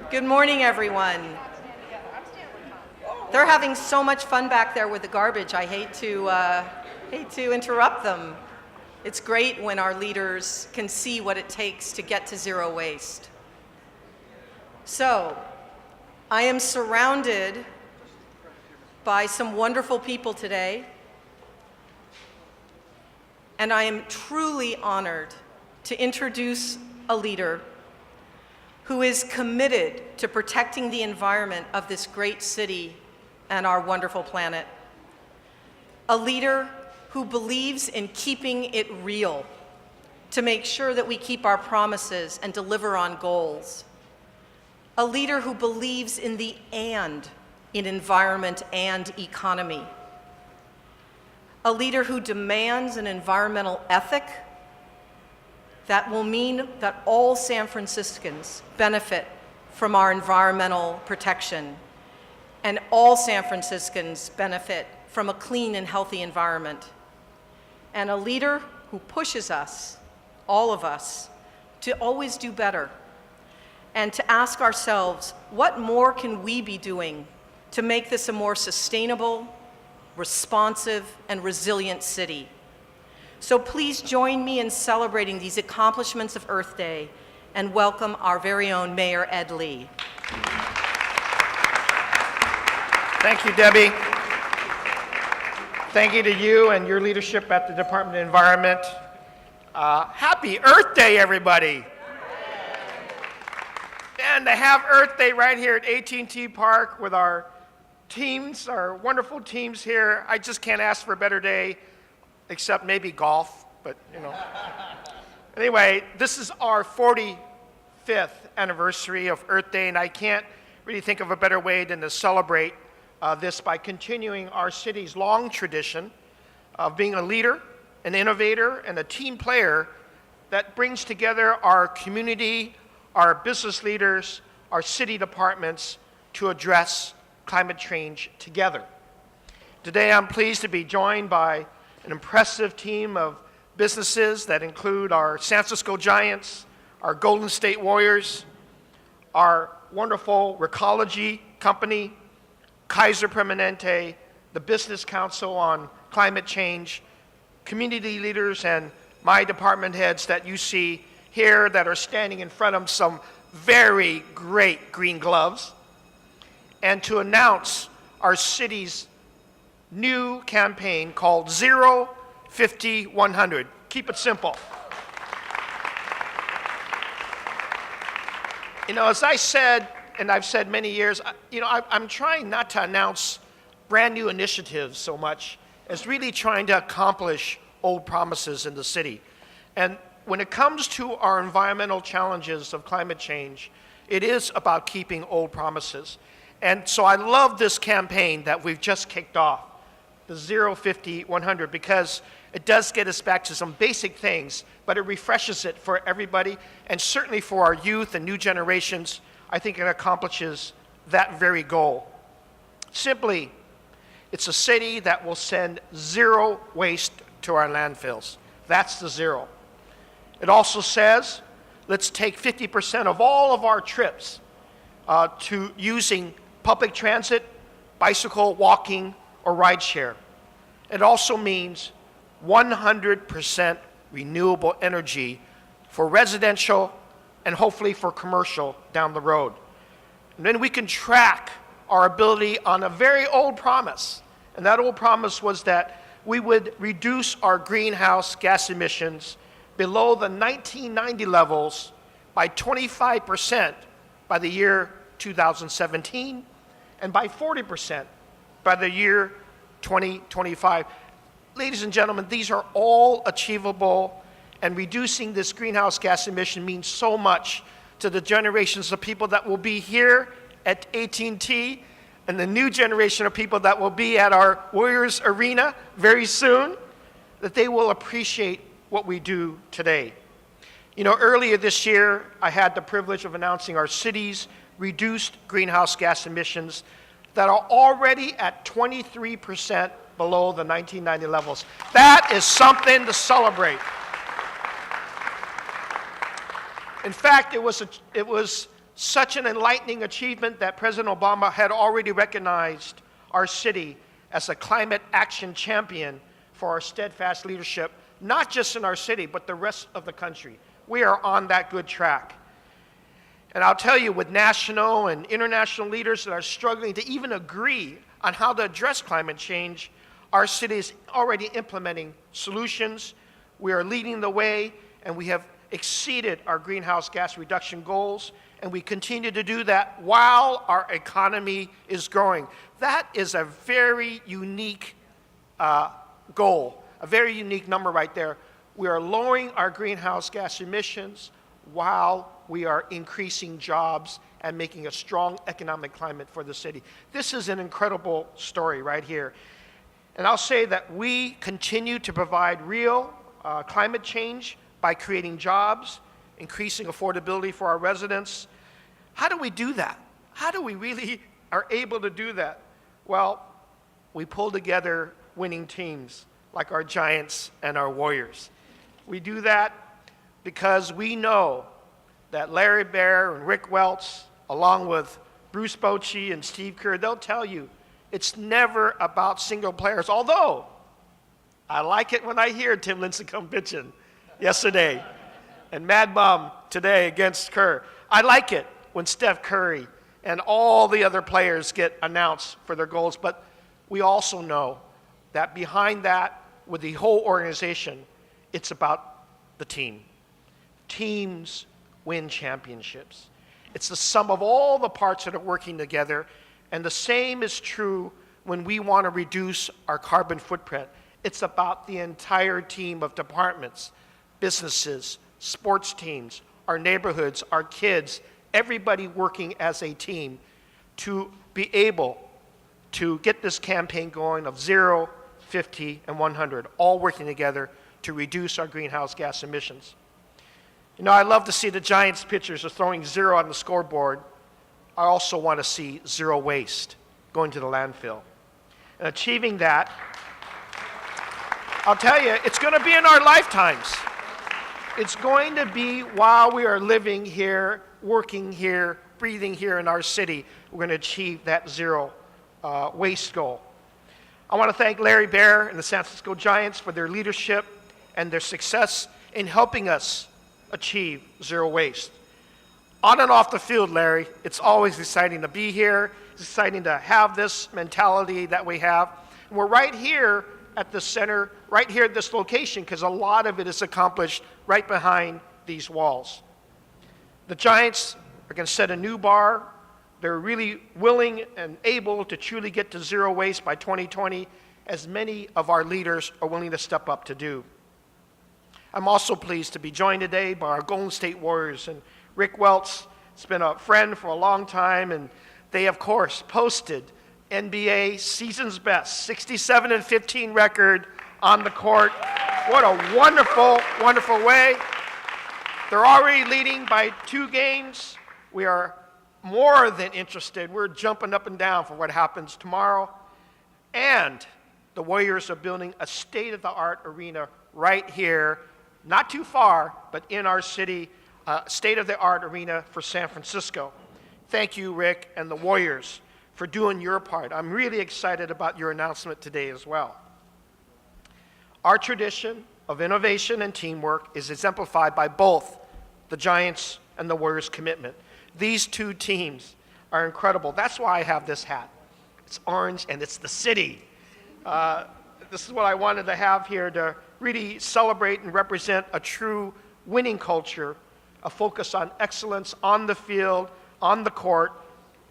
Good morning, everyone. They're having so much fun back there with the garbage. I hate to interrupt them. It's great when our leaders can see what it takes to get to zero waste. So, I am surrounded by some wonderful people today, and I am truly honored to introduce a leader who is committed to protecting the environment of this great city and our wonderful planet. A leader who believes in keeping it real to make sure that we keep our promises and deliver on goals. A leader who believes in the "and" in environment and economy. A leader who demands an environmental ethic that will mean that all San Franciscans benefit from our environmental protection, and all San Franciscans benefit from a clean and healthy environment. And a leader who pushes us, all of us, to always do better and to ask ourselves, what more can we be doing to make this a more sustainable, responsive, and resilient city? So please join me in celebrating these accomplishments of Earth Day and welcome our very own Mayor Ed Lee. Thank you, Debbie. Thank you to you and your leadership at the Department of Environment. Happy Earth Day, everybody. And to have Earth Day right here at AT&T Park with our teams, our wonderful teams here, I just can't ask for a better day, except maybe golf, but you know. Anyway, this is our 45th anniversary of Earth Day, and I can't really think of a better way than to celebrate this by continuing our city's long tradition of being a leader, an innovator, and a team player that brings together our community, our business leaders, our city departments to address climate change together. Today, I'm pleased to be joined by an impressive team of businesses that include our San Francisco Giants, our Golden State Warriors, our wonderful Recology company, Kaiser Permanente, the Business Council on Climate Change, community leaders, and my department heads that you see here that are standing in front of some very great green gloves, and to announce our city's new campaign called 0, 50, 100. Keep it simple. You know, as I said, and I've said many years, I'm trying not to announce brand new initiatives so much as really trying to accomplish old promises in the city. And when it comes to our environmental challenges of climate change, it is about keeping old promises. And so I love this campaign that we've just kicked off, the 0, 50, 100, because it does get us back to some basic things, but it refreshes it for everybody, and certainly for our youth and new generations. I think it accomplishes that very goal. Simply, it's a city that will send zero waste to our landfills. That's the zero. It also says, let's take 50% of all of our trips to using public transit, bicycle, walking, or rideshare. It also means 100% renewable energy for residential and hopefully for commercial down the road. And then we can track our ability on a very old promise. And that old promise was that we would reduce our greenhouse gas emissions below the 1990 levels by 25% by the year 2017 and by 40% by the year 2025. Ladies and gentlemen, these are all achievable, and reducing this greenhouse gas emission means so much to the generations of people that will be here at AT&T and the new generation of people that will be at our Warriors Arena very soon, that they will appreciate what we do today. You know, earlier this year, I had the privilege of announcing our city's reduced greenhouse gas emissions that are already at 23% below the 1990 levels. That is something to celebrate. In fact, it was Such an enlightening achievement that President Obama had already recognized our city as a climate action champion for our steadfast leadership, not just in our city, but the rest of the country. We are on that good track. And I'll tell you, with national and international leaders that are struggling to even agree on how to address climate change, our city is already implementing solutions. We are leading the way, and we have exceeded our greenhouse gas reduction goals, and we continue to do that while our economy is growing. That is a very unique goal, a very unique number right there. We are lowering our greenhouse gas emissions while we are increasing jobs and making a strong economic climate for the city. This is an incredible story right here. And I'll say that we continue to provide real climate change by creating jobs, increasing affordability for our residents. How do we do that? How do we really are able to do that? Well, we pull together winning teams like our Giants and our Warriors. We do that because we know that Larry Baer and Rick Welts, along with Bruce Bochy and Steve Kerr, they'll tell you it's never about single players. Although, I like it when I hear Tim Lincecum pitching yesterday and Mad Bum today against Kerr. I like it when Steph Curry and all the other players get announced for their goals, but we also know that behind that, with the whole organization, it's about the team. Teams win championships. It's the sum of all the parts that are working together, and the same is true when we want to reduce our carbon footprint. It's about the entire team of departments, businesses, sports teams, our neighborhoods, our kids, everybody working as a team to be able to get this campaign going of 0, 50, and 100, all working together to reduce our greenhouse gas emissions. You know, I love to see the Giants pitchers are throwing 0 on the scoreboard. I also want to see 0 waste going to the landfill. And achieving that, I'll tell you, it's going to be in our lifetimes. It's going to be while we are living here, working here, breathing here in our city, we're going to achieve that 0 waste goal. I want to thank Larry Baer and the San Francisco Giants for their leadership and their success in helping us achieve 0 waste. On and off the field, Larry, it's always exciting to be here. It's exciting to have this mentality that we have. And we're right here at the center, right here at this location, because a lot of it is accomplished right behind these walls. The Giants are going to set a new bar. They're really willing and able to truly get to 0 waste by 2020, as many of our leaders are willing to step up to do. I'm also pleased to be joined today by our Golden State Warriors and Rick Welts. It's been a friend for a long time, and they, of course, posted NBA season's best, 67-15 record on the court. What a wonderful, wonderful way. They're already leading by 2 games. We are more than interested. We're jumping up and down for what happens tomorrow. And the Warriors are building a state-of-the-art arena right here, not too far, but in our city, state-of-the-art arena for San Francisco. Thank you, Rick, and the Warriors for doing your part. I'm really excited about your announcement today as well. Our tradition of innovation and teamwork is exemplified by both the Giants and the Warriors' commitment. These 2 teams are incredible. That's why I have this hat. It's orange and it's the city. This is what I wanted to have here to really celebrate and represent a true winning culture, a focus on excellence on the field, on the court,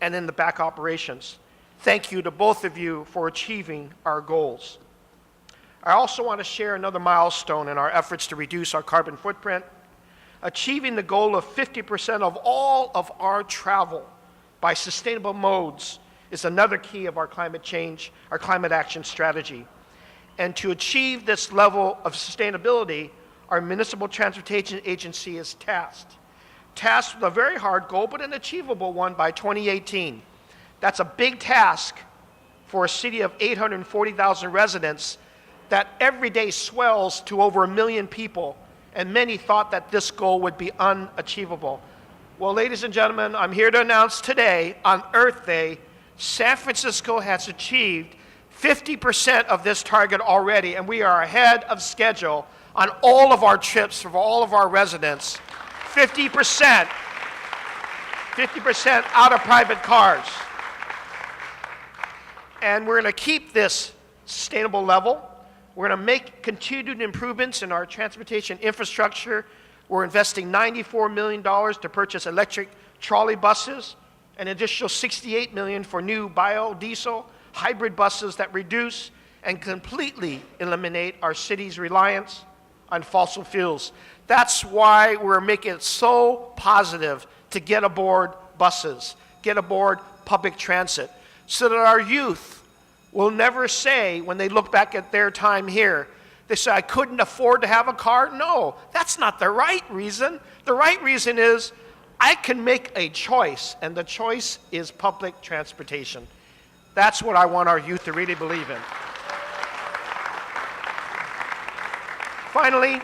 and in the back operations. Thank you to both of you for achieving our goals. I also want to share another milestone in our efforts to reduce our carbon footprint. Achieving the goal of 50% of all of our travel by sustainable modes is another key of our climate change, our climate action strategy. And to achieve this level of sustainability, our municipal transportation agency is tasked with a very hard goal, but an achievable one by 2018. That's a big task for a city of 840,000 residents that every day swells to over 1 million people, and many thought that this goal would be unachievable. Well, ladies and gentlemen, I'm here to announce today, on Earth Day, San Francisco has achieved 50% of this target already, and we are ahead of schedule on all of our trips for all of our residents. 50% out of private cars. And we're going to keep this sustainable level. We're going to make continued improvements in our transportation infrastructure. We're investing $94 million to purchase electric trolley buses, an additional $68 million for new biodiesel hybrid buses that reduce and completely eliminate our city's reliance on fossil fuels. That's why we're making it so positive to get aboard buses, get aboard public transit, so that our youth will never say, when they look back at their time here, they say, I couldn't afford to have a car. No, that's not the right reason. The right reason is I can make a choice, and the choice is public transportation. That's what I want our youth to really believe in. Finally,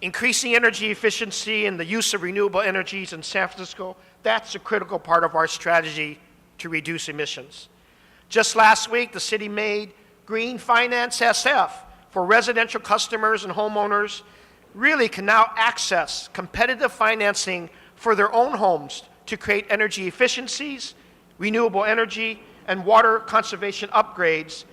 increasing energy efficiency and the use of renewable energies in San Francisco, that's a critical part of our strategy to reduce emissions. Just last week, the city made Green Finance SF for residential customers and homeowners really can now access competitive financing for their own homes to create energy efficiencies, renewable energy, and water conservation upgrades,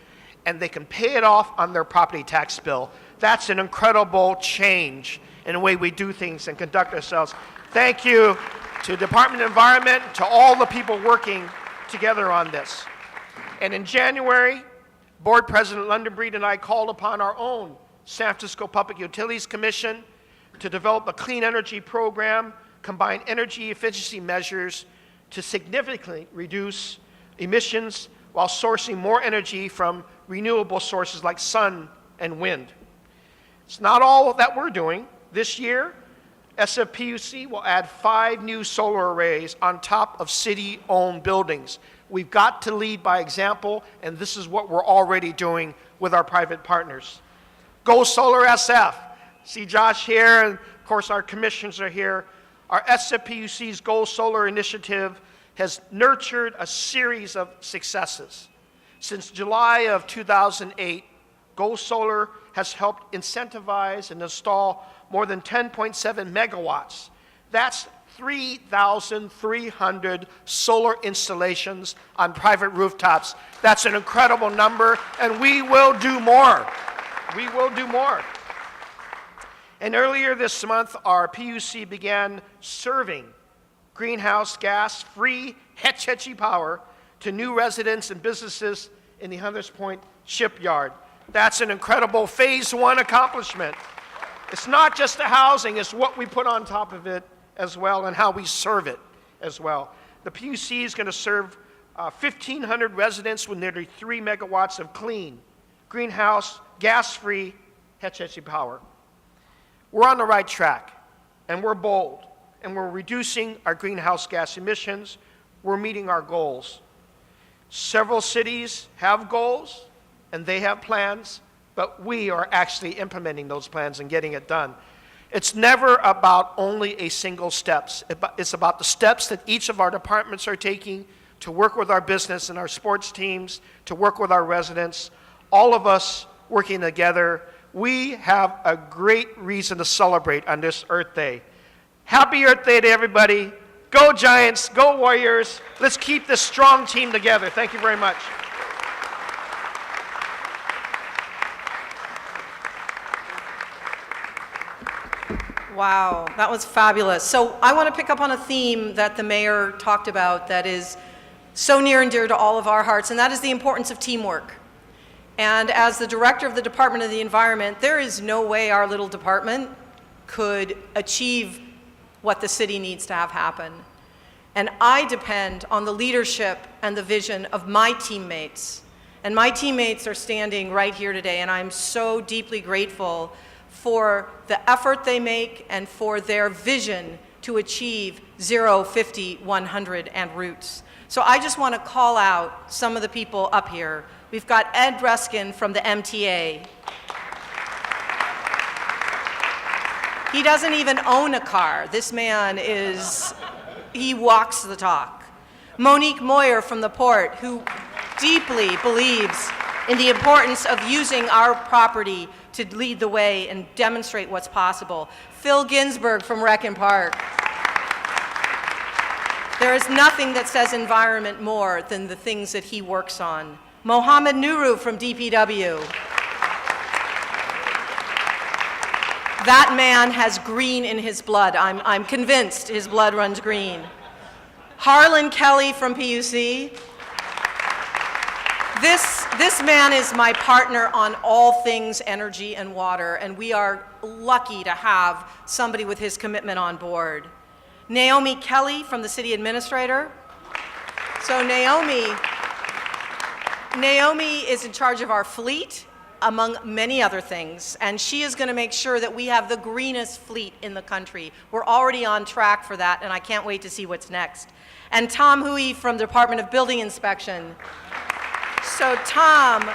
and they can pay it off on their property tax bill. That's an incredible change in the way we do things and conduct ourselves. Thank you to the Department of Environment, to all the people working together on this. And in January, Board President London Breed and I called upon our own San Francisco Public Utilities Commission to develop a clean energy program, combine energy efficiency measures to significantly reduce emissions while sourcing more energy from renewable sources like sun and wind. It's not all that we're doing. This year, SFPUC will add 5 new solar arrays on top of city-owned buildings. We've got to lead by example, and this is what we're already doing with our private partners. Go Solar SF. See Josh here, and of course our commissioners are here. Our SFPUC's Go Solar initiative has nurtured a series of successes. Since July of 2008, Go Solar has helped incentivize and install more than 10.7 megawatts. That's 3,300 solar installations on private rooftops. That's an incredible number, and we will do more. We will do more. And earlier this month, our PUC began serving greenhouse gas-free Hetch Hetchy power to new residents and businesses in the Hunters Point shipyard. That's an incredible phase 1 accomplishment. It's not just the housing, it's what we put on top of it as well and how we serve it as well. The PUC is going to serve 1,500 residents with nearly 3 megawatts of clean, greenhouse, gas-free Hetch Hetchy power. We're on the right track, and we're bold, and we're reducing our greenhouse gas emissions. We're meeting our goals. Several cities have goals, and they have plans, but we are actually implementing those plans and getting it done. It's never about only a single steps. It's about the steps that each of our departments are taking to work with our business and our sports teams, to work with our residents, all of us working together. We have a great reason to celebrate on this Earth Day. Happy Earth Day to everybody. Go Giants, go Warriors. Let's keep this strong team together. Thank you very much. Wow, that was fabulous. So I want to pick up on a theme that the mayor talked about that is so near and dear to all of our hearts, and that is the importance of teamwork. And as the director of the Department of the Environment, there is no way our little department could achieve what the city needs to have happen. And I depend on the leadership and the vision of my teammates. And my teammates are standing right here today, and I'm so deeply grateful for the effort they make and for their vision to achieve 0, 50, 100, and routes. So I just want to call out some of the people up here. We've got Ed Breskin from the MTA. He doesn't even own a car. This man he walks the talk. Monique Moyer from the Port, who deeply believes in the importance of using our property to lead the way and demonstrate what's possible. Phil Ginsberg from Rec and Park. There is nothing that says environment more than the things that he works on. Mohammed Nuru from DPW. That man has green in his blood. I'm convinced his blood runs green. Harlan Kelly from PUC. This man is my partner on all things energy and water, and we are lucky to have somebody with his commitment on board. Naomi Kelly from the city administrator. So Naomi is in charge of our fleet, among many other things, and she is going to make sure that we have the greenest fleet in the country. We're already on track for that, and I can't wait to see what's next. And Tom Huey from the Department of Building Inspection. So Tom,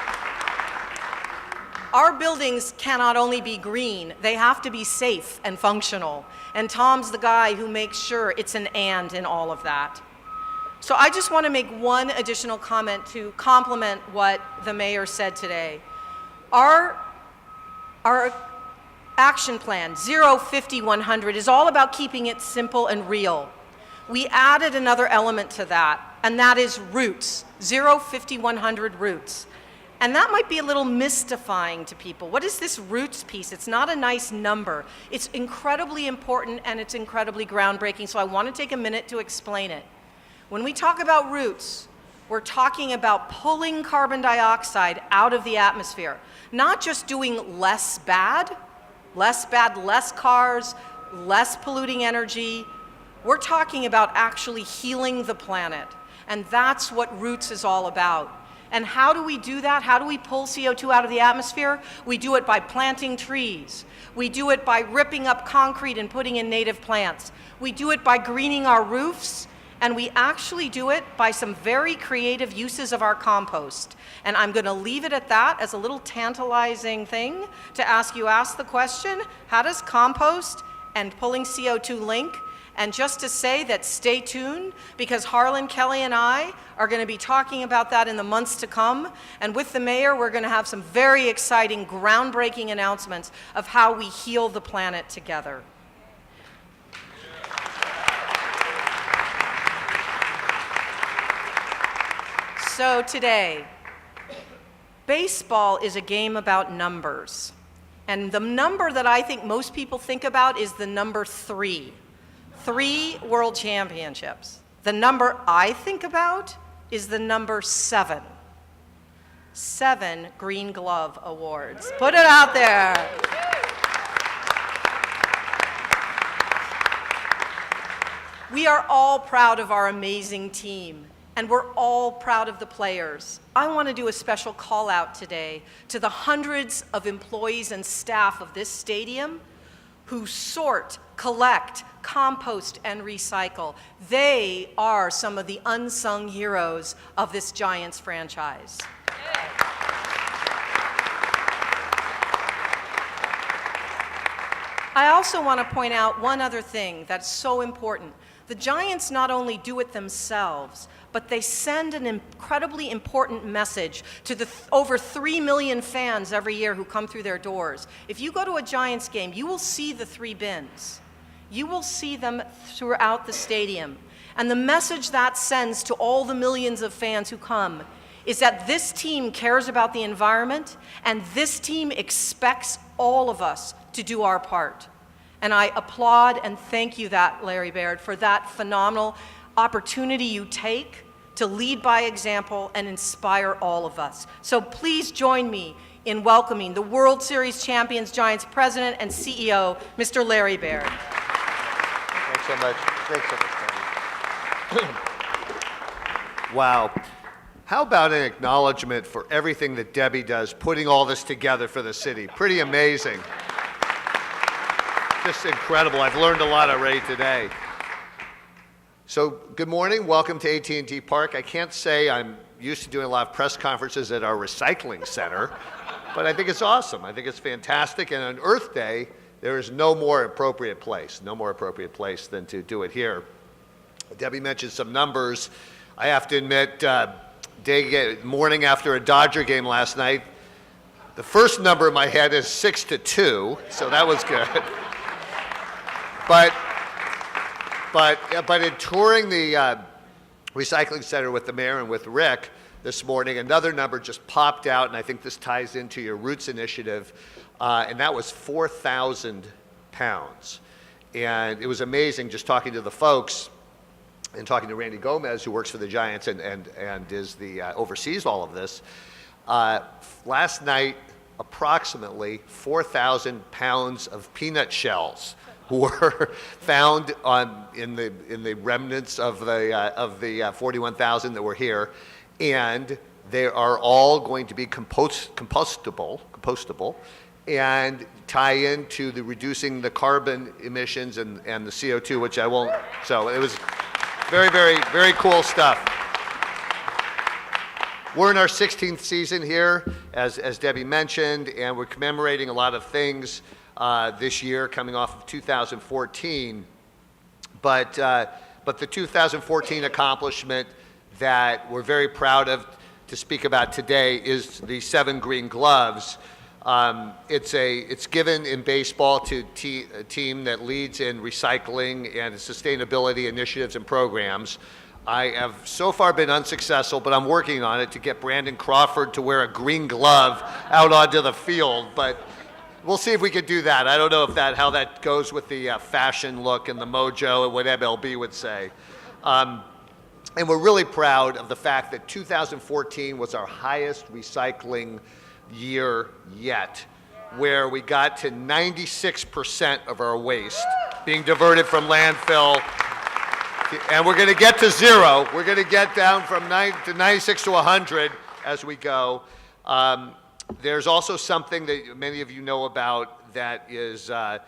our buildings cannot only be green, they have to be safe and functional. And Tom's the guy who makes sure it's an and in all of that. So I just want to make one additional comment to complement what the mayor said today. Our action plan, 0, 50, 100, is all about keeping it simple and real. We added another element to that, and that is roots, 0, 50, 100 roots. And that might be a little mystifying to people. What is this roots piece? It's not a nice number. It's incredibly important and it's incredibly groundbreaking, so I want to take a minute to explain it. When we talk about roots, we're talking about pulling carbon dioxide out of the atmosphere, not just doing less bad, less cars, less polluting energy. We're talking about actually healing the planet, and that's what Roots is all about. And how do we do that? How do we pull CO2 out of the atmosphere? We do it by planting trees. We do it by ripping up concrete and putting in native plants. We do it by greening our roofs, and we actually do it by some very creative uses of our compost. And I'm going to leave it at that as a little tantalizing thing to ask the question, how does compost and pulling CO2 link? And just to say that stay tuned, because Harlan Kelly and I are going to be talking about that in the months to come. And with the mayor, we're going to have some very exciting, groundbreaking announcements of how we heal the planet together. So today, baseball is a game about numbers. And the number that I think most people think about is the number 3. 3 world championships. The number I think about is the number 7. 7 Green Glove Awards. Put it out there. We are all proud of our amazing team, and we're all proud of the players. I want to do a special call out today to the hundreds of employees and staff of this stadium who sort, collect, compost, and recycle. They are some of the unsung heroes of this Giants franchise. I also want to point out one other thing that's so important. The Giants not only do it themselves, but they send an incredibly important message to the over 3 million fans every year who come through their doors. If you go to a Giants game, you will see the 3 bins. You will see them throughout the stadium. And the message that sends to all the millions of fans who come is that this team cares about the environment, and this team expects all of us to do our part. And I applaud and thank you, Larry Baer, for that phenomenal opportunity you take to lead by example and inspire all of us. So please join me in welcoming the World Series champions Giants President and CEO, Mr. Larry Baer. Thanks so much. Thanks so much, Debbie. Wow. How about an acknowledgement for everything that Debbie does, putting all this together for the city? Pretty amazing. Just incredible. I've learned a lot already today. So good morning. Welcome to AT&T Park. I can't say I'm used to doing a lot of press conferences at our recycling center, but I think it's awesome. I think it's fantastic. And on Earth Day, there is no more appropriate place than to do it here. Debbie mentioned some numbers. I have to admit, morning after a Dodger game last night, the first number in my head is 6-2, so that was good. But in touring the recycling center with the mayor and with Rick this morning, another number just popped out, and I think this ties into your Roots initiative, and that was 4,000 pounds. And it was amazing just talking to the folks and talking to Randy Gomez, who works for the Giants and is the oversees all of this. Last night, approximately 4,000 pounds of peanut shells were found in the remnants of the 41,000 that were here, and they are all going to be compostable, and tie into the reducing the carbon emissions and the CO2, which I won't. So it was very, very, very cool stuff. We're in our 16th season here, as Debbie mentioned, and we're commemorating a lot of things this year coming off of 2014. But the 2014 accomplishment that we're very proud of to speak about today is the 7 green gloves. It's given in baseball to a team that leads in recycling and sustainability initiatives and programs. I have so far been unsuccessful, but I'm working on it to get Brandon Crawford to wear a green glove out onto the field. But we'll see if we can do that. I don't know how that goes with the fashion look and the mojo and what MLB would say. And we're really proud of the fact that 2014 was our highest recycling year yet, where we got to 96% of our waste being diverted from landfill. And we're going to get to 0. We're going to get down from 96 to 100 as we go. There's also something that many of you know about that is a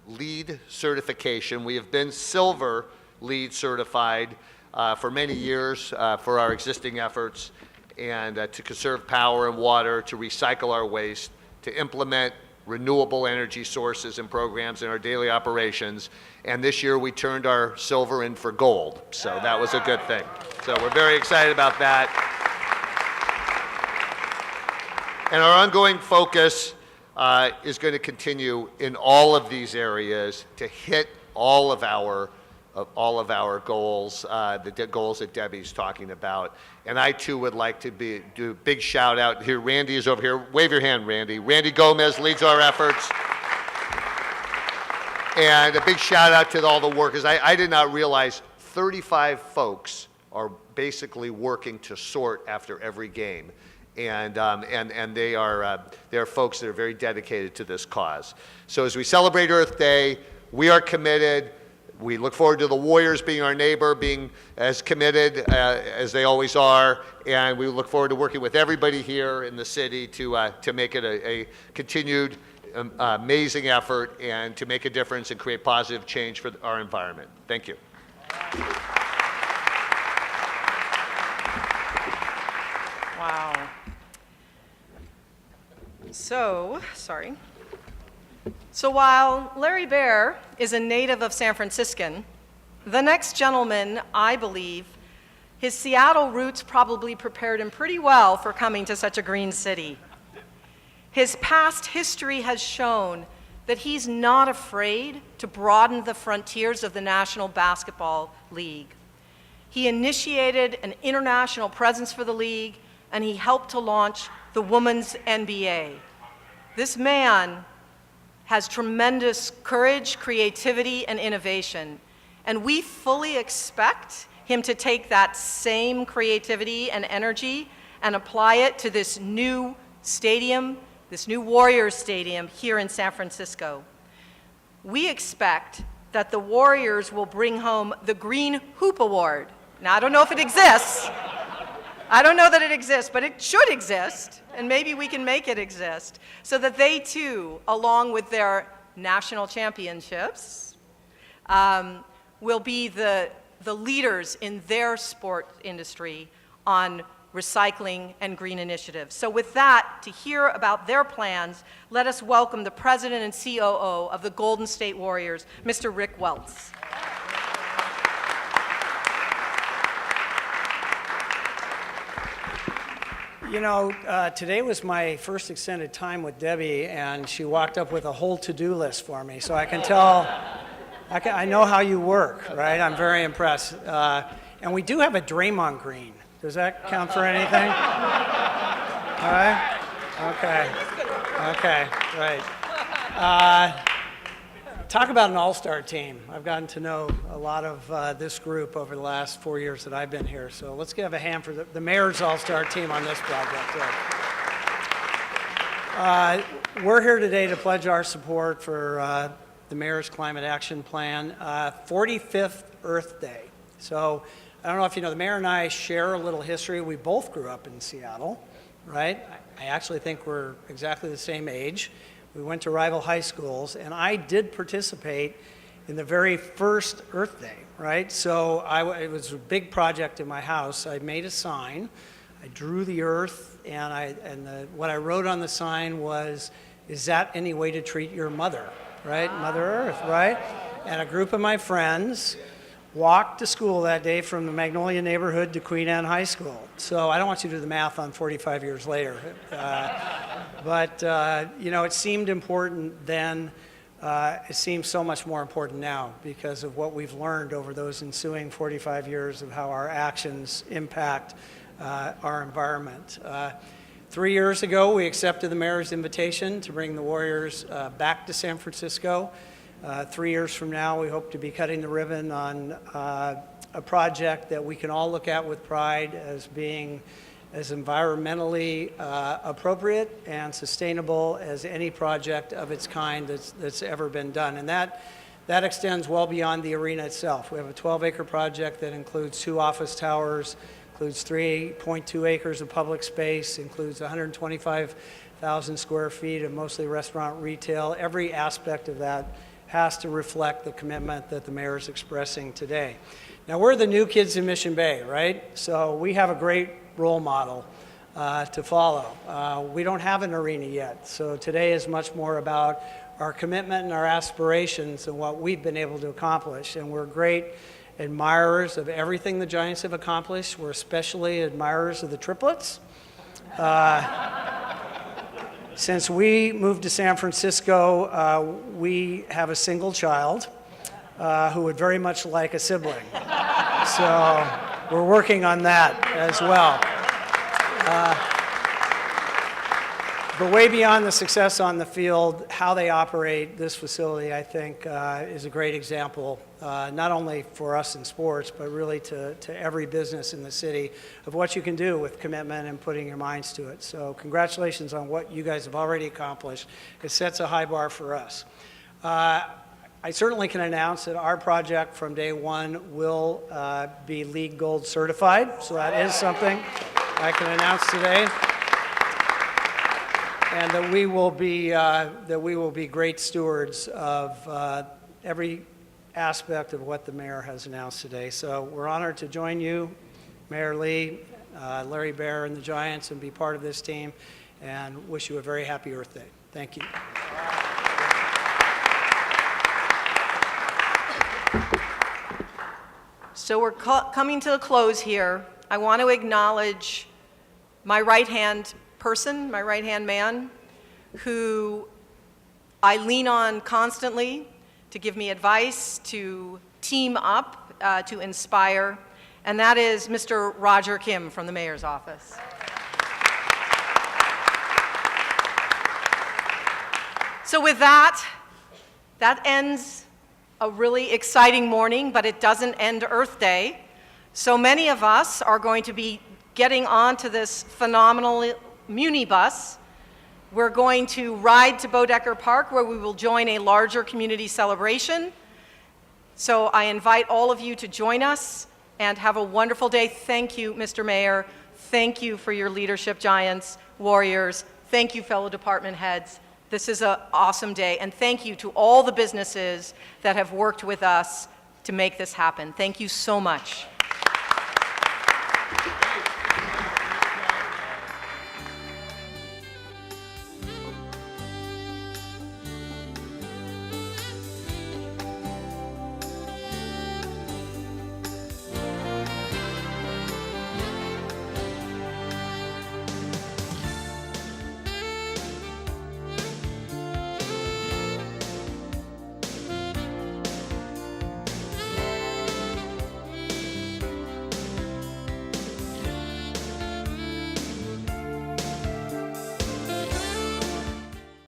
LEED certification. We have been silver LEED certified for many years for our existing efforts, and to conserve power and water, to recycle our waste, to implement renewable energy sources and programs in our daily operations. And this year we turned our silver in for gold. So that was a good thing. So we're very excited about that. And our ongoing focus is going to continue in all of these areas to hit all of our goals, the goals that Debbie's talking about. And I too would like to do a big shout out here. Randy is over here. Wave your hand, Randy. Randy Gomez leads our efforts. And a big shout out to all the workers. I did not realize 35 folks are basically working to sort after every game. And they are folks that are very dedicated to this cause. So as we celebrate Earth Day, we are committed. We look forward to the Warriors being our neighbor, being as committed as they always are, and we look forward to working with everybody here in the city to make it a continued amazing effort and to make a difference and create positive change for our environment. Thank you. Wow. So while Larry Baer is a native of San Francisco, the next gentleman, I believe, his Seattle roots probably prepared him pretty well for coming to such a green city. His past history has shown that he's not afraid to broaden the frontiers of the National Basketball League. He initiated an international presence for the league, and he helped to launch the Women's NBA. This man has tremendous courage, creativity, and innovation. And we fully expect him to take that same creativity and energy and apply it to this new stadium, this new Warriors stadium here in San Francisco. We expect that the Warriors will bring home the Green Hoop Award. Now, I don't know if it exists. I don't know that it exists, but it should exist, and maybe we can make it exist, so that they too, along with their national championships, will be the leaders in their sport industry on recycling, and green initiatives. So with that, to hear about their plans, let us welcome the President and COO of the Golden State Warriors, Mr. Rick Welts. You know, today was my first extended time with Debbie, and she walked up with a whole to-do list for me, so I can tell, I know how you work, right? I'm very impressed. And we do have a Draymond Green. Does that count for anything? All right? Okay, right. Talk about an all-star team. I've gotten to know a lot of this group over the last 4 years that I've been here. So let's give a hand for the mayor's all-star team on this project. We're here today to pledge our support for the mayor's climate action plan, 45th Earth Day. So I don't know if you know, the mayor and I share a little history. We both grew up in Seattle, right? I actually think we're exactly the same age. We went to rival high schools, and I did participate in the very first Earth Day, right? So it was a big project in my house. I made a sign, I drew the earth, and what I wrote on the sign was, "Is that any way to treat your mother?" Right? Mother Earth, right? And a group of my friends walked to school that day from the Magnolia neighborhood to Queen Anne High School. So I don't want you to do the math on 45 years later. But you know, it seemed important then. It seems so much more important now because of what we've learned over those ensuing 45 years of how our actions impact our environment. 3 years ago, we accepted the mayor's invitation to bring the Warriors back to San Francisco. 3 years from now, we hope to be cutting the ribbon on a project that we can all look at with pride as being as environmentally appropriate and sustainable as any project of its kind that's ever been done. And that extends well beyond the arena itself. We have a 12-acre project that includes 2 office towers, includes 3.2 acres of public space, includes 125,000 square feet of mostly restaurant retail. Every aspect of that has to reflect the commitment that the mayor is expressing today. Now, we're the new kids in Mission Bay, right? So we have a great role model to follow. We don't have an arena yet, so today is much more about our commitment and our aspirations and what we've been able to accomplish. And we're great admirers of everything the Giants have accomplished. We're especially admirers of the triplets. Since we moved to San Francisco, we have a single child who would very much like a sibling. So we're working on that as well. But way beyond the success on the field, how they operate this facility, I think, is a great example, not only for us in sports, but really to every business in the city of what you can do with commitment and putting your minds to it. So congratulations on what you guys have already accomplished. It sets a high bar for us. I certainly can announce that our project from day one will be LEED Gold certified, so that is something I can announce today. And that we will be great stewards of every aspect of what the mayor has announced today. So we're honored to join you, Mayor Lee, Larry Baer, and the Giants, and be part of this team, and wish you a very happy Earth Day. Thank you. So we're coming to a close here. I want to acknowledge my right-hand person, my right-hand man, who I lean on constantly to give me advice, to team up, to inspire, and that is Mr. Roger Kim from the mayor's office. So with that ends a really exciting morning, but it doesn't end Earth Day. So many of us are going to be getting onto this phenomenal Muni bus. We're going to ride to Bodecker Park, where we will join a larger community celebration. So I invite all of you to join us and have a wonderful day. Thank you, Mr. Mayor. Thank you for your leadership, Giants, Warriors. Thank you, fellow department heads. This is an awesome day. And thank you to all the businesses that have worked with us to make this happen. Thank you so much.